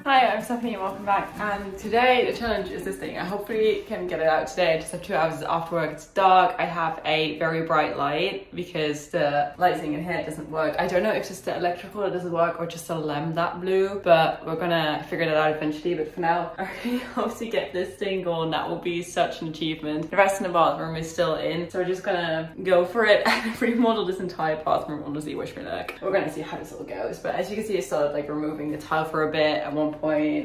Hi, I'm Stephanie and welcome back. And today the challenge is this thing. I hopefully can get it out today. I just have 2 hours after work. It's dark. I have a very bright light because the lighting in here doesn't work. I don't know if it's just the electrical that doesn't work or just the lamp that blew, but we're gonna figure that out eventually. But for now, I really hope to get this thing going. That will be such an achievement. The rest of the bathroom is still in, so we're just gonna go for it and remodel this entire bathroom on the Wishful look. We're gonna see how this all goes. But as you can see, I started like removing the tile for a bit at one point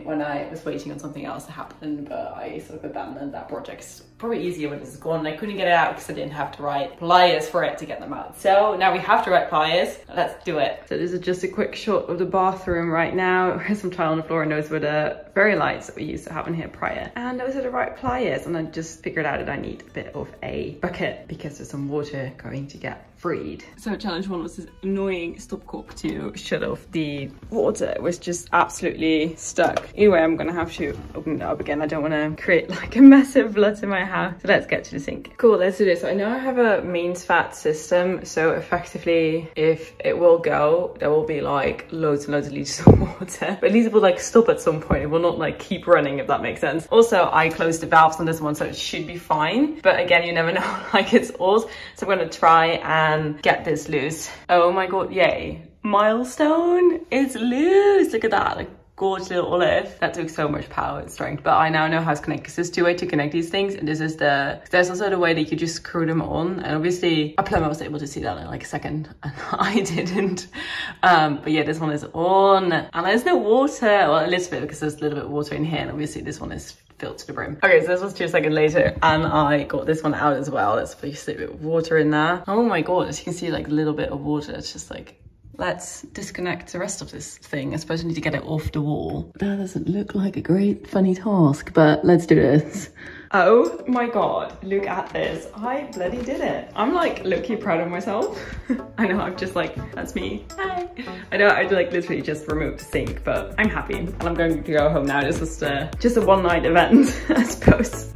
when I was waiting on something else to happen, but I sort of abandoned that project. It's probably easier when this is gone. I couldn't get it out because I didn't have to write pliers for it to get them out. So now we have to write pliers. Let's do it. So this is just a quick shot of the bathroom right now. There's some tile on the floor and those were the fairy lights that we used to have in here prior. And those are the right pliers. And I just figured out that I need a bit of a bucket because there's some water going to get freed. So challenge 1 was this annoying stopcock to shut off the water. It was just absolutely stuck. Anyway, I'm gonna have to open it up again. I don't want to create like a massive flood in my house. So let's get to the sink. Cool, let's do this. I know I have a mains fat system, so effectively if it will go, there will be like loads and loads of liters of water. But at least it will like stop at some point. It will not like keep running, if that makes sense. Also, I closed the valves on this one, so it should be fine. But again, you never know, like it's old. So I'm gonna try and get this loose. Oh my god, yay. Milestone is loose. Look at that, like gorgeous little olive. That took so much power and strength, but I now know how to connect because there's 2 ways to connect these things, and this is there's also the way that you just screw them on, and obviously a plumber was able to see that in like a second and I didn't. But yeah, this one is on and there's no water, well a little bit because there's a little bit of water in here, and obviously this one is filled to the brim. Okay, so this was 2 seconds later and I got this one out as well. There's obviously a bit of water in there. Oh my god, as you can see, like a little bit of water. It's just like, let's disconnect the rest of this thing. I suppose I need to get it off the wall. That doesn't look like a great funny task, but let's do this. Oh my god, look at this. I bloody did it. I'm like low-key proud of myself. I know, I'm just like, that's me. Hi. I know I like literally just removed the sink, but I'm happy and I'm going to go home now. This was just a one-night event, I suppose.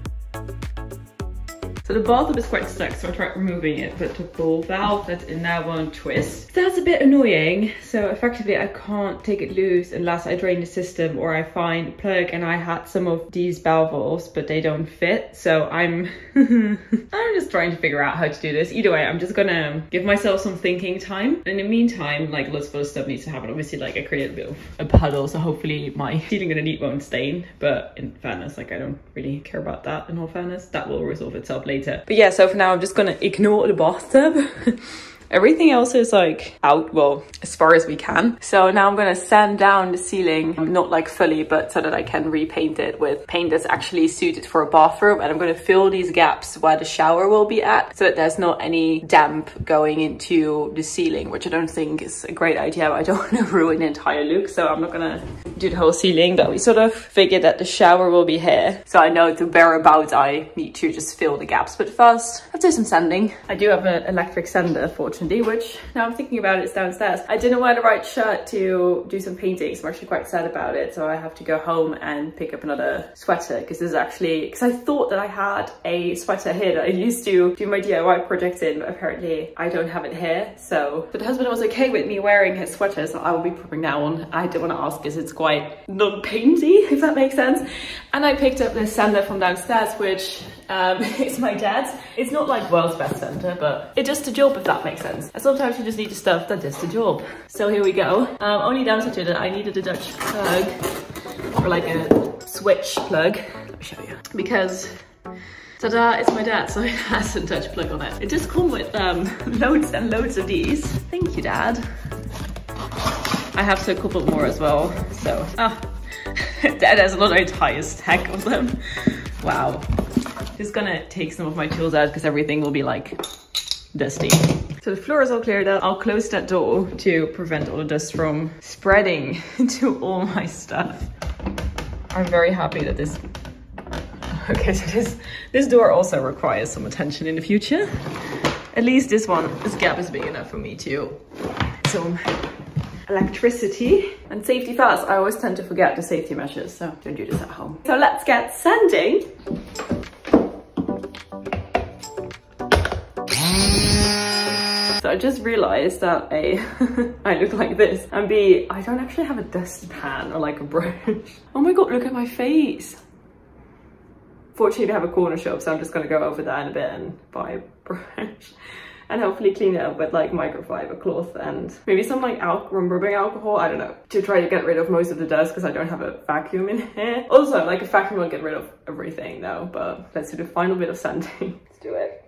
So the bathtub is quite stuck, so I tried removing it, but the ball valve that's in there won't twist. That's a bit annoying. So effectively I can't take it loose unless I drain the system or I find a plug, and I had some of these valves, but they don't fit. So I'm just trying to figure out how to do this. Either way, I'm just gonna give myself some thinking time. In the meantime, like lots of other stuff needs to happen. Obviously, like I created a bit of a puddle, so hopefully my ceiling underneath won't stain. But in fairness, like I don't really care about that, in all fairness. That will resolve itself later. But yeah, so for now I'm just gonna ignore the bathtub. Everything else is like out, well, as far as we can. So now I'm gonna sand down the ceiling, not like fully, but so that I can repaint it with paint that's actually suited for a bathroom. And I'm gonna fill these gaps where the shower will be at, so that there's not any damp going into the ceiling, which I don't think is a great idea, but I don't wanna ruin the entire look. So I'm not gonna do the whole ceiling, but we sort of figured that the shower will be here. So I know to whereabouts I need to just fill the gaps, but first I'll do some sanding. I do have an electric sander, fortunately, which now I'm thinking about it, it's downstairs. I didn't wear the right shirt to do some painting, so I'm actually quite sad about it. So I have to go home and pick up another sweater, because this is actually, because I thought that I had a sweater here that I used to do my DIY project in, but apparently I don't have it here. So, but the husband was okay with me wearing his sweater, so I will be putting that on. I do want to ask because it's quite non-painty, if that makes sense. And I picked up this sander from downstairs, which is my dad's. It's not like world's best sander, but it does the job, if that makes sense. And sometimes you just need the stuff that does the job. So here we go. Only downside to that, I needed a Dutch plug, or like a switch plug. Let me show you. Because ta-da, it's my dad, so it has a Dutch plug on it. It just comes with loads and loads of these. Thank you, Dad. I have a couple more as well, so. Dad has another entire stack of them. Wow. Just gonna take some of my tools out because everything will be like dusty. So the floor is all cleared out. I'll close that door to prevent all the dust from spreading into all my stuff. I'm very happy that this, okay, so this door also requires some attention in the future. At least this gap is big enough for me to some electricity. And safety first, I always tend to forget the safety measures, so don't do this at home. So let's get sanding. So I just realized that A, I look like this, and B, I don't actually have a dustpan or like a brush. Oh my god, look at my face. Fortunately, I have a corner shop, so I'm just gonna go over there in a bit and buy a brush. And hopefully clean it up with like microfiber cloth and maybe some like rubbing alcohol, I don't know, to try to get rid of most of the dust because I don't have a vacuum in here. Also, like a vacuum will get rid of everything though, but let's do the final bit of sanding. Let's do it.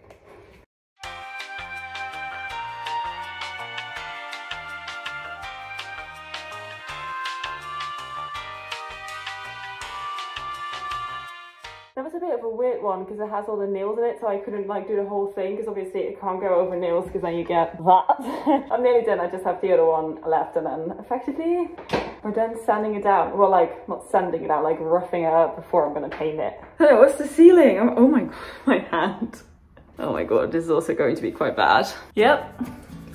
That was a bit of a weird one because it has all the nails in it, so I couldn't like do the whole thing because obviously it can't go over nails because then you get that. I'm nearly done. I just have the other one left, and then effectively we're done sanding it down. Well, like not sanding it out, like roughing it up before I'm gonna paint it. Oh, what's the ceiling? Oh my god, my hand. Oh my god, this is also going to be quite bad. Yep.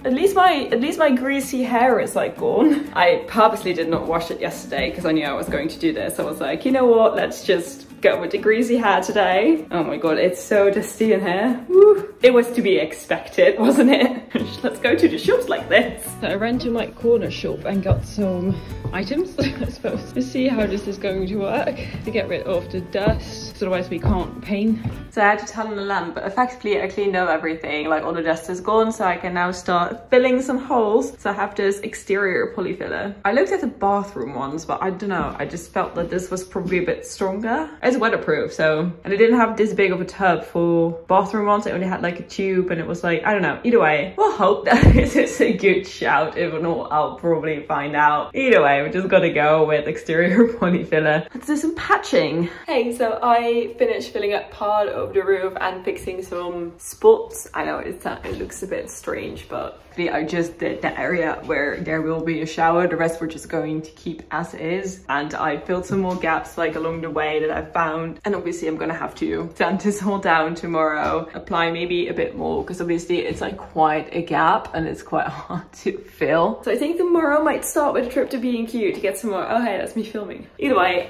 At least my greasy hair is like gone. I purposely did not wash it yesterday because I knew I was going to do this. I was like, you know what, let's just go with the greasy hair today. Oh my god, it's so dusty in here. Woo. It was to be expected, wasn't it? Let's go to the shops like this. So I ran to my corner shop and got some items, I suppose, to see how this is going to work, to get rid of the dust, so otherwise we can't paint. So I had to turn on the lamp, but effectively I cleaned up everything, like all the dust is gone, so I can now start filling some holes. So I have this exterior poly filler. I looked at the bathroom ones, but I don't know, I just felt that this was probably a bit stronger. It's weatherproof, so, and I didn't have this big of a tub for bathroom ones. I only had like a tube, and it was like, I don't know. Either way, we'll hope that this is a good shout. If not, I'll probably find out. Either way, we just gotta go with exterior poly filler. Let's do some patching. Hey, so I finished filling up part of the roof and fixing some spots. I know it looks a bit strange, but I just did the area where there will be a shower. The rest we're just going to keep as is. And I filled some more gaps like along the way that I found. And obviously I'm gonna have to sand this all down tomorrow. Apply maybe a bit more because obviously it's like quite a gap and it's quite hard to fill. So I think tomorrow might start with a trip to B&Q to get some more. Oh hey, that's me filming. Either way,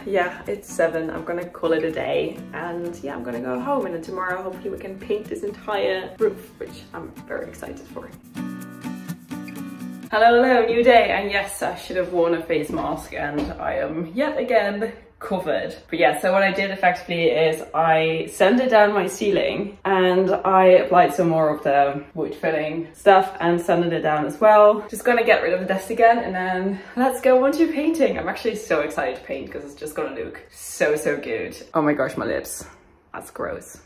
yeah, it's 7. I'm gonna call it a day. And yeah, I'm gonna go home, and then tomorrow hopefully we can paint this entire roof, which I'm very excited for. Hello, new day, and yes, I should have worn a face mask and I am yet again covered. But yeah, so what I did effectively is I sanded down my ceiling and I applied some more of the wood filling stuff and sanded it down as well. Just gonna get rid of the dust again, and then let's go on to painting. I'm actually so excited to paint because it's just gonna look so good. Oh my gosh, my lips. That's gross.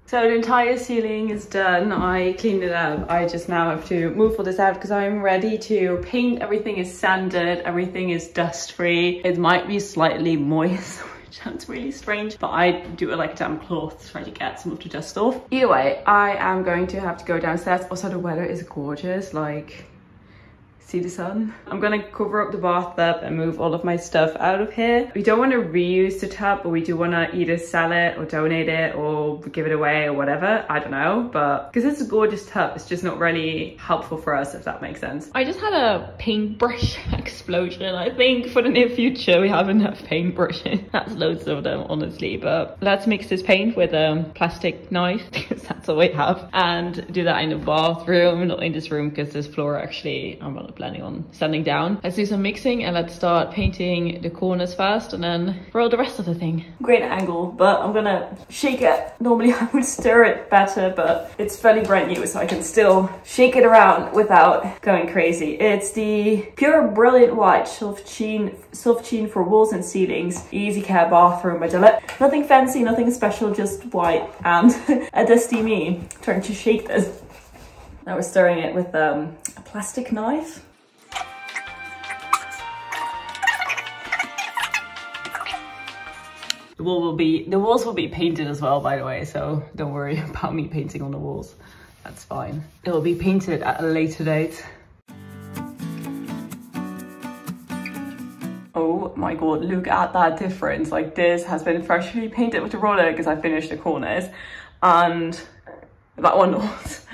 So the entire ceiling is done. I cleaned it up. I just now have to move all this out because I'm ready to paint. Everything is sanded, everything is dust free. It might be slightly moist, which sounds really strange, but I do it like a damp cloth to try to get some of the dust off. Either way, I am going to have to go downstairs. Also, the weather is gorgeous, like, see the sun? I'm gonna cover up the bathtub and move all of my stuff out of here. We don't want to reuse the tub, but we do want to either sell it or donate it or give it away or whatever. I don't know, but because it's a gorgeous tub, it's just not really helpful for us, if that makes sense. I just had a paintbrush explosion. I think for the near future we have enough paintbrushes. That's loads of them, honestly, but let's mix this paint with a plastic knife because that's all we have, and do that in the bathroom, not in this room because this floor actually I'm not planning on sanding down. Let's do some mixing and let's start painting the corners first and then roll the rest of the thing. Great angle, but I'm gonna shake it. Normally I would stir it better, but it's fairly brand new, so I can still shake it around without going crazy. It's the Pure Brilliant White Soft Sheen for walls and ceilings. Easy care bathroom Metallic. Nothing fancy, nothing special, just white and a dusty me trying to shake this. Now we're stirring it with a plastic knife. The walls will be painted as well, by the way, so don't worry about me painting on the walls. That's fine. It will be painted at a later date. Oh my god, look at that difference. Like, this has been freshly painted with the roller because I finished the corners, and that one was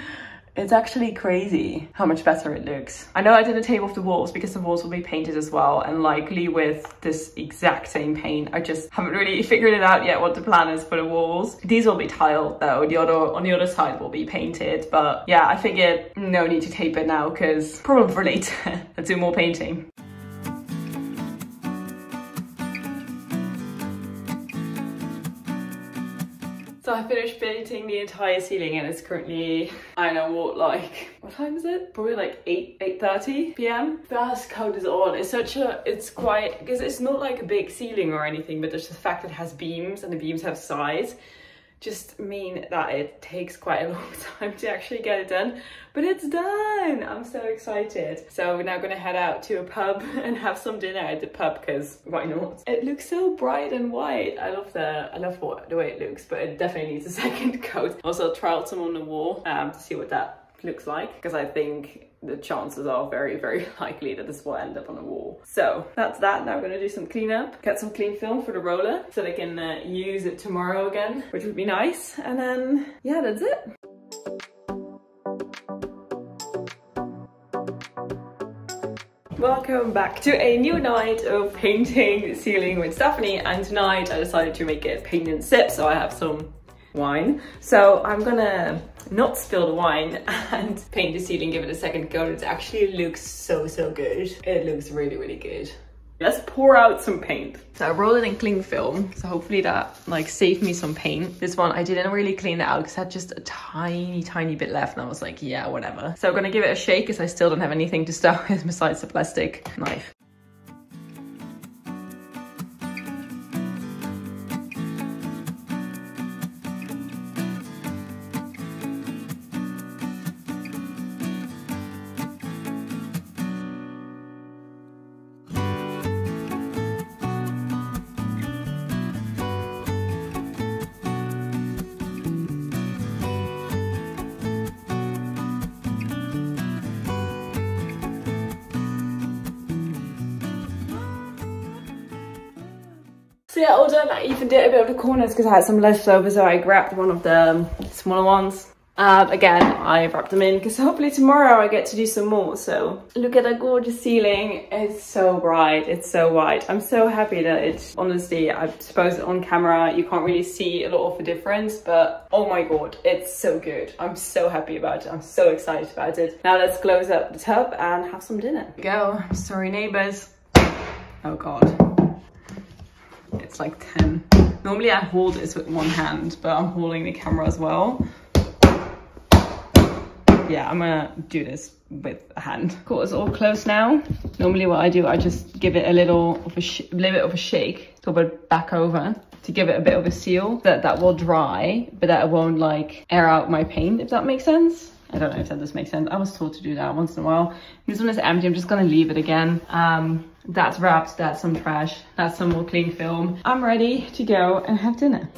It's actually crazy how much better it looks. I know I didn't tape off the walls because the walls will be painted as well, and likely with this exact same paint. I just haven't really figured it out yet what the plan is for the walls. These will be tiled though. The other on the other side will be painted, but yeah, I figured no need to tape it now because problem for later. Let's do more painting. So I finished painting the entire ceiling and it's currently, I don't know what time is it? Probably like 8:30 p.m. First coat is on. It's quite, because it's not like a big ceiling or anything, but there's the fact it has beams and the beams have sides. Just mean that it takes quite a long time to actually get it done, but it's done. I'm so excited. So we're now gonna head out to a pub and have some dinner at the pub because why not? It looks so bright and white. I love the way it looks, but it definitely needs a second coat. Also trialed some on the wall to see what that looks like, because I think the chances are very, very likely that this will end up on the wall. So that's that. Now we're gonna do some cleanup, get some clean film for the roller so they can use it tomorrow again, which would be nice. And then, yeah, that's it. Welcome back to a new night of painting the ceiling with Stephanie, and tonight I decided to make it paint and sip, so I have some wine. So I'm gonna not spill the wine and paint the ceiling, give it a second coat. It actually looks so good. It looks really, really good. Let's pour out some paint. So I rolled it in cling film, so hopefully that like saved me some paint. This one I didn't really clean it out because I had just a tiny bit left, and I was like, yeah, whatever. So I'm gonna give it a shake because I still don't have anything to start with besides the plastic knife. So yeah, all done. I even did a bit of the corners because I had some leftovers, so I grabbed one of the smaller ones. Again, I wrapped them in because hopefully tomorrow I get to do some more. So look at that gorgeous ceiling. It's so bright, it's so white. I'm so happy that it's, honestly, I suppose on camera you can't really see a lot of the difference, but oh my god, it's so good. I'm so happy about it. I'm so excited about it. Now let's close up the tub and have some dinner. Go. Sorry neighbors. Oh god. It's like 10. Normally I hold this with one hand, but I'm holding the camera as well. Yeah, I'm gonna do this with a hand. Cool, it's all closed now. Normally what I do, I just give it a little bit of a shake, to put it back over to give it a bit of a seal, that will dry, but that it won't like air out my paint, if that makes sense. I don't know if that does make sense. I was told to do that once in a while. This one is empty, I'm just gonna leave it again. That's wrapped, that's some trash, that's some more clean film. I'm ready to go and have dinner.